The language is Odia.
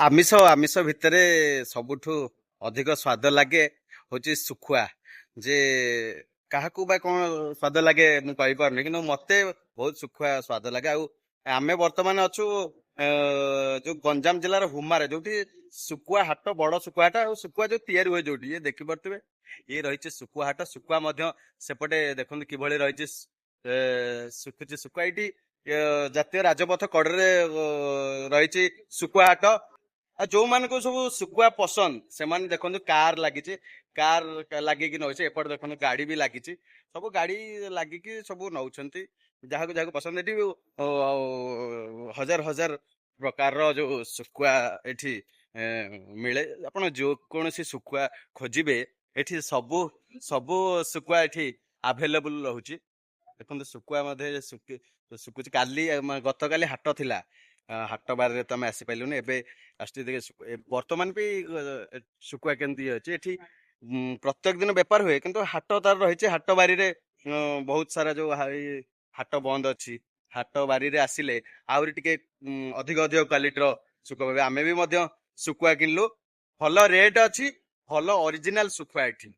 ଆମିଷ ଭିତରେ ସବୁଠୁ ଅଧିକ ସ୍ୱାଦ ଲାଗେ ହଉଛି ଶୁଖୁଆ। ଯେ କାହାକୁ ବା କଣ ସ୍ୱାଦ ଲାଗେ ମୁଁ କହିପାରୁନି, କିନ୍ତୁ ମତେ ବହୁତ ଶୁଖୁଆ ସ୍ୱାଦ ଲାଗେ। ଆଉ ଆମେ ବର୍ତ୍ତମାନ ଅଛୁ ଯୋଉ ଗଞ୍ଜାମ ଜିଲ୍ଲାର ହୁମାରେ, ଯୋଉଠି ଶୁଖୁଆ ହାଟ, ବଡ ଶୁଖୁଆ ହାଟ ଆଉ ଶୁଖୁଆ ଯୋଉ ତିଆରି ହୁଏ ଯୋଉଠି, ଇଏ ଦେଖିପାରୁଥିବେ। ଇଏ ରହିଛି ଶୁଖୁଆ ହାଟ। ଶୁଖୁଆ ମଧ୍ୟ ସେପଟେ ଦେଖନ୍ତୁ କିଭଳି ରହିଛି। ଶୁଖୁଛି ଶୁଖୁଆ ଏଇଠି ଜାତୀୟ ରାଜପଥ କଡରେ ରହିଛି ଶୁଖୁଆ ହାଟ। ଆଉ ଯୋଉମାନଙ୍କୁ ସବୁ ଶୁଖୁଆ ପସନ୍ଦ, ସେମାନେ ଦେଖନ୍ତୁ କାର ଲାଗିଛି, କାର ଲାଗିକି ନଉଛି। ଏପଟେ ଦେଖନ୍ତୁ ଗାଡି ବି ଲାଗିଛି, ସବୁ ଗାଡି ଲାଗିକି ସବୁ ନଉଛନ୍ତି ଯାହାକୁ ଯାହାକୁ ପସନ୍ଦ। ଏଠି ହଜାର ହଜାର ପ୍ରକାରର ଯୋଉ ଶୁଖୁଆ ଏଠି ଏ, ମିଳେ। ଆପଣ ଯୋଉ କୌଣସି ଶୁଖୁଆ ଖୋଜିବେ, ଏଠି ସବୁ ସବୁ ଶୁଖୁଆ ଏଠି ଆଭେଲେବୁଲ ରହୁଛି। ଦେଖନ୍ତୁ ଶୁଖୁଆ ମଧ୍ୟ ଶୁଖୁଛି। ଗତକାଲି ହାଟ ଥିଲା। ହାଟ ବାରରେ ତ ଆମେ ଆସିପାରିଲୁନି, ଏବେ ଆସୁଛି ଦେଖେ ବର୍ତ୍ତମାନ ବି ଶୁଖୁଆ କେମିତି ଅଛି ଏଠି। ପ୍ରତ୍ୟେକ ଦିନ ବେପାର ହୁଏ, କିନ୍ତୁ ହାଟ ତାର ରହିଛି। ହାଟ ବାରିରେ ବହୁତ ସାରା ଯୋଉ ହାଟ ବନ୍ଦ ଅଛି, ହାଟ ବାରିରେ ଆସିଲେ ଆହୁରି ଟିକେ ଅଧିକ ଅଧିକ କ୍ୱାଲିଟିର ଶୁଖୁଆ ପାଇବେ। ଆମେ ବି ମଧ୍ୟ ଶୁଖୁଆ କିଣିଲୁ। ଭଲ ରେଟ୍ ଅଛି, ଭଲ ଅରିଜିନାଲ ଶୁଖୁଆ ଏଠି।